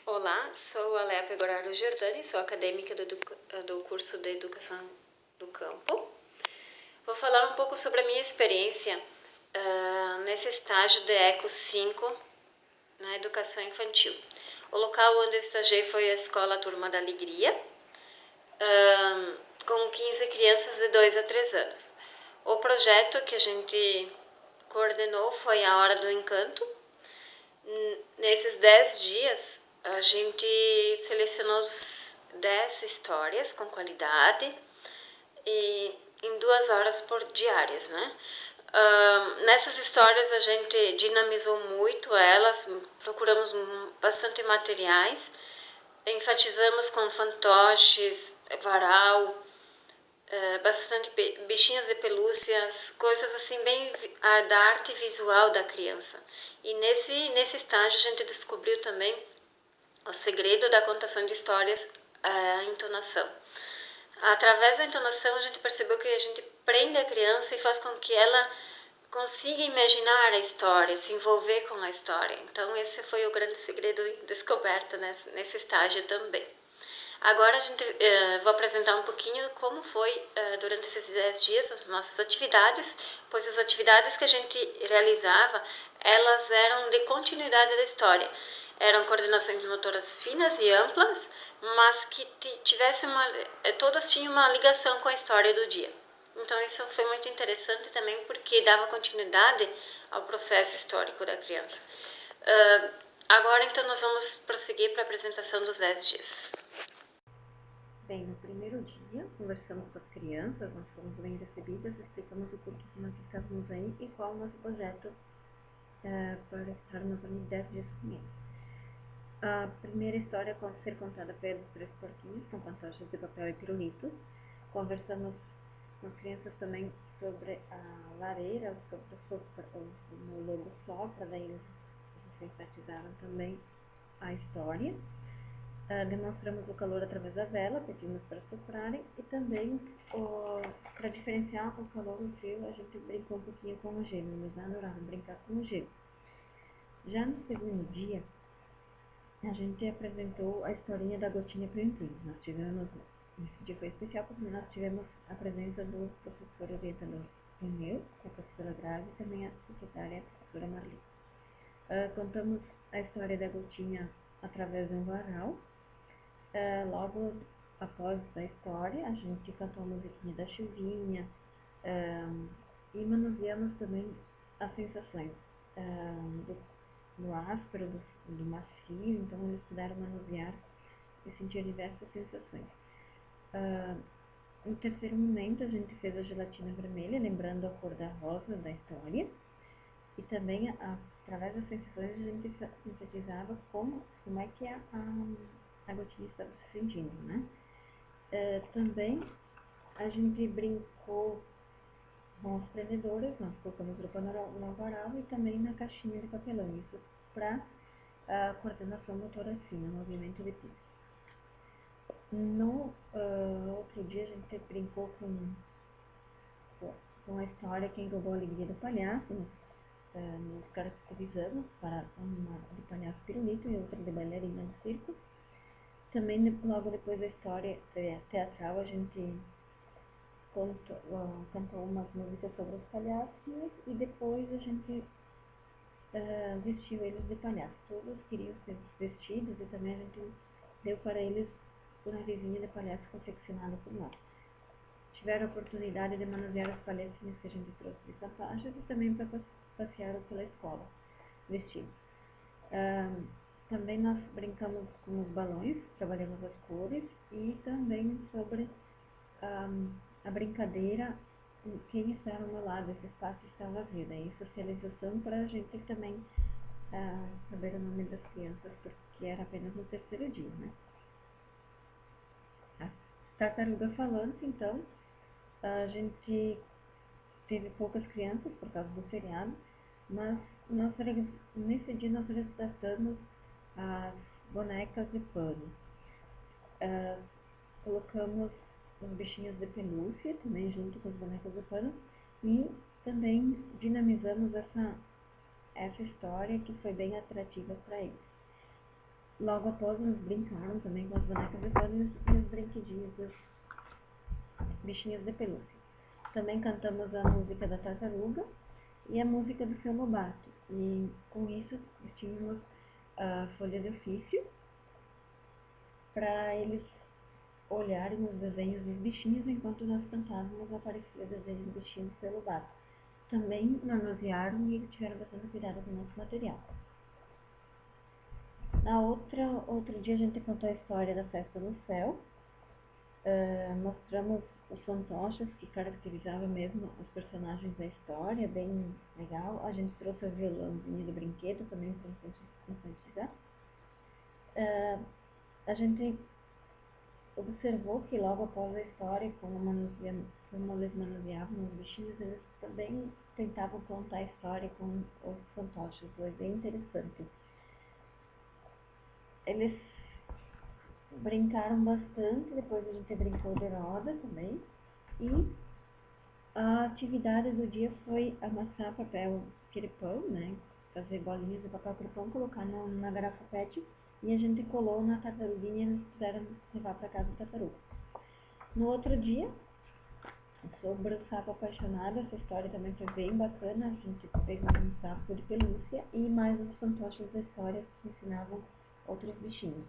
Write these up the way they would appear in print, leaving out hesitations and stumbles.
Olá, sou a Léa Pegoraro Giordani, sou acadêmica do curso de Educação do Campo. Vou falar um pouco sobre a minha experiência nesse estágio de ECO 5 na educação infantil. O local onde eu estagiei foi a Escola Turma da Alegria, com 15 crianças de 2 a 3 anos. O projeto que a gente coordenou foi a Hora do Encanto. Nesses 10 dias, a gente selecionou 10 histórias com qualidade e em 2 horas por diárias, né? Nessas histórias a gente dinamizou muito elas, procuramos bastante materiais, enfatizamos com fantoches, varal, bastante bichinhos de pelúcias, coisas assim bem da arte visual da criança. E nesse estágio a gente descobriu também o segredo da contação de histórias, a entonação. Através da entonação a gente percebeu que a gente prende a criança e faz com que ela consiga imaginar a história, se envolver com a história. Então esse foi o grande segredo descoberto nesse estágio também. Agora vou apresentar um pouquinho como foi durante esses 10 dias as nossas atividades, pois as atividades que a gente realizava, elas eram de continuidade da história. Eram coordenações motoras finas e amplas, mas que todas tinham uma ligação com a história do dia. Então isso foi muito interessante também porque dava continuidade ao processo histórico da criança. Agora então nós vamos prosseguir para a apresentação dos 10 dias. Bem, no primeiro dia, conversamos com as crianças, nós fomos bem recebidas, explicamos o porquê que nós estávamos aí e qual o nosso projeto para estarmos ali 10 dias com eles. A primeira história a ser contada foi a dos 3 porquinhos, com fantoches de papel e pirulitos. Conversamos com as crianças também sobre a lareira, sobre o lobo sopra, daí eles enfatizaram também a história. Demonstramos o calor através da vela, pedimos para soprarem e também, para diferenciar o calor do frio, a gente brincou um pouquinho com o gelo, eles adoraram brincar com o gelo. Já no segundo dia, a gente apresentou a historinha da gotinha Plim-Plim. Esse dia foi especial porque nós tivemos a presença do professor orientador Pneu, a professora Grazi e também a secretária, a professora Marli. Contamos a história da gotinha através de um varal. Logo após a história, a gente cantou a musiquinha da chuvinha e manuseamos também as sensações do áspero, do macio, então eles puderam manusear e sentir diversas sensações. No terceiro momento, a gente fez a gelatina vermelha, lembrando a cor da rosa da história, e também, através das sensações, a gente sintetizava como é que a gotinha estava se sentindo, né? Também a gente brincou com os prendedores, nós colocamos roupa no varal e também na caixinha de papelão, isso para a coordenação motora fina, movimento de pistas. No outro dia a gente brincou com a história Quem Roubou a Alegria do Palhaço. Nos caracterizamos para uma de palhaço pirulito e outra de bailarina no circo. Também, logo depois da história teatral, a gente cantou umas músicas sobre os palhaços e depois a gente vestiu eles de palhaço. Todos queriam ser vestidos e também a gente deu para eles o narizinho de palhaço confeccionado por nós. Tiveram a oportunidade de manusear as palhacinhas que a gente trouxe de Santajas e também para passear pela escola, vestidos. Também nós brincamos com os balões, trabalhamos as cores e também sobre a brincadeira quem está ao meu lado, esse espaço está vazio. Daí socialização para a gente também saber o nome das crianças, porque era apenas no terceiro dia, né? A tartaruga falante, então, a gente teve poucas crianças por causa do feriado, mas nesse dia nós resgatamos as bonecas de pano. Colocamos os bichinhos de pelúcia também junto com as bonecas de pano e também dinamizamos essa história que foi bem atrativa para eles. Logo após eles brincaram também com as bonecas de pano e os brinquedinhos dos bichinhos de pelúcia. Também cantamos a música da tartaruga e a música do seu Lobato. E com isso tínhamos a folha de ofício para eles olharem os desenhos dos bichinhos enquanto nós cantávamos, aparecia o desenho do bichinho do seu Lobato. Também manusearam e tiveram bastante cuidado com o nosso material. Outro dia a gente contou a história da festa no céu. Mostramos os fantoches que caracterizavam mesmo os personagens da história, bem legal. A gente trouxe o violãozinho do brinquedo também para conscientizar. A gente observou que logo após a história, como eles manuseavam os bichinhos, eles também tentavam contar a história com os fantoches. Foi bem interessante. Eles brincaram bastante, depois a gente brincou de roda também. E a atividade do dia foi amassar papel crepom, né? Fazer bolinhas de papel crepom, colocar na garrafa PET e a gente colou na tartaruguinha e eles puderam levar para casa a tartaruga. No outro dia, sobre o sapo apaixonado, essa história também foi bem bacana. A gente fez um sapo de pelúcia e mais os fantoches da história que ensinavam outros bichinhos.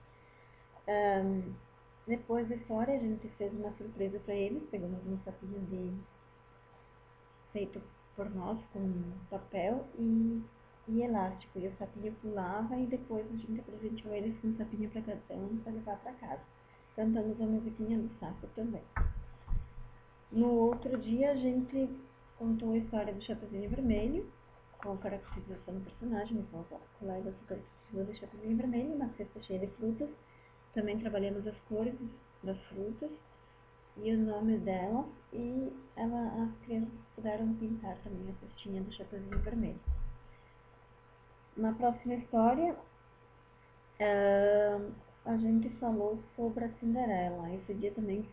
Depois da história, a gente fez uma surpresa para eles. Pegamos um sapinho feito por nós com papel e elástico. E o sapinho pulava e depois a gente presenteou eles com um sapinho para cada um para levar para casa. Cantamos a musiquinha do sapo também. No outro dia, a gente contou a história do Chapeuzinho Vermelho, com a caracterização do personagem, com a colega do Chapeuzinho Vermelho, uma cesta cheia de frutas. Também trabalhamos as cores das frutas e os nomes dela, e as crianças puderam pintar também a cestinha do Chapeuzinho Vermelho. Na próxima história, a gente falou sobre a Cinderela. Esse dia também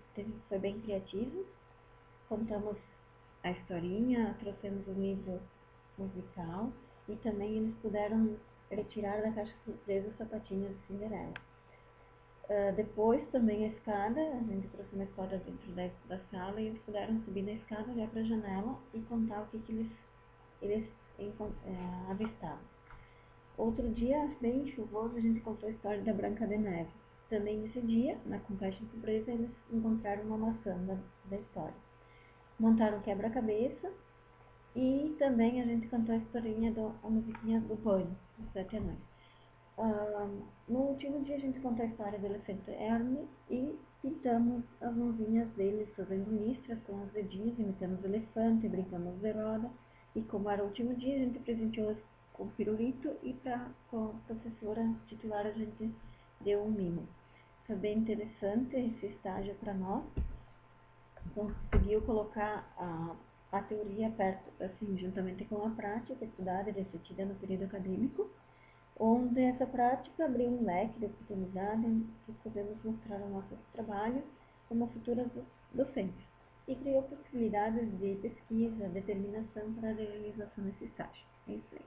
foi bem criativo. Contamos a historinha, trouxemos o livro musical e também eles puderam retirar da caixa surpresa os sapatinhos de Cinderela. Depois também a escada, a gente trouxe uma escada dentro da sala e eles puderam subir na escada, olhar para a janela e contar o que eles avistavam. Outro dia, bem chuvoso, a gente contou a história da Branca de Neve. Também nesse dia, com caixa de surpresa, eles encontraram uma maçã da história. Montaram quebra-cabeça e também a gente cantou a musiquinha do banho, dos 7 anões. No último dia a gente contou a história do elefante Herme e pintamos as mãozinhas deles, fazendo listras com os dedinhos, imitando o elefante, brincamos de roda. E como era o último dia, a gente presenteou com pirulito e com a professora titular a gente deu um mimo. Foi bem interessante esse estágio para nós. Conseguiu colocar a teoria perto, assim, juntamente com a prática, estudada e refletida no período acadêmico, onde essa prática abriu um leque de oportunidades que podemos mostrar ao nosso trabalho como futuras docentes e criou possibilidades de pesquisa, determinação para a realização desse estágio. É isso aí.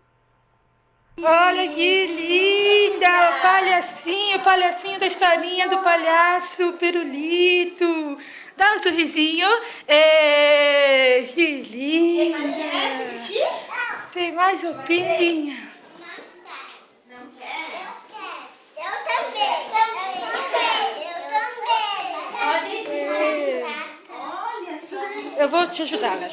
Olha que linda! O palhacinho da historinha do palhaço Pirulito. Dá um sorrisinho. Que linda! Tem mais roupinha. Não quer? Eu também. Eu vou te ajudar, né?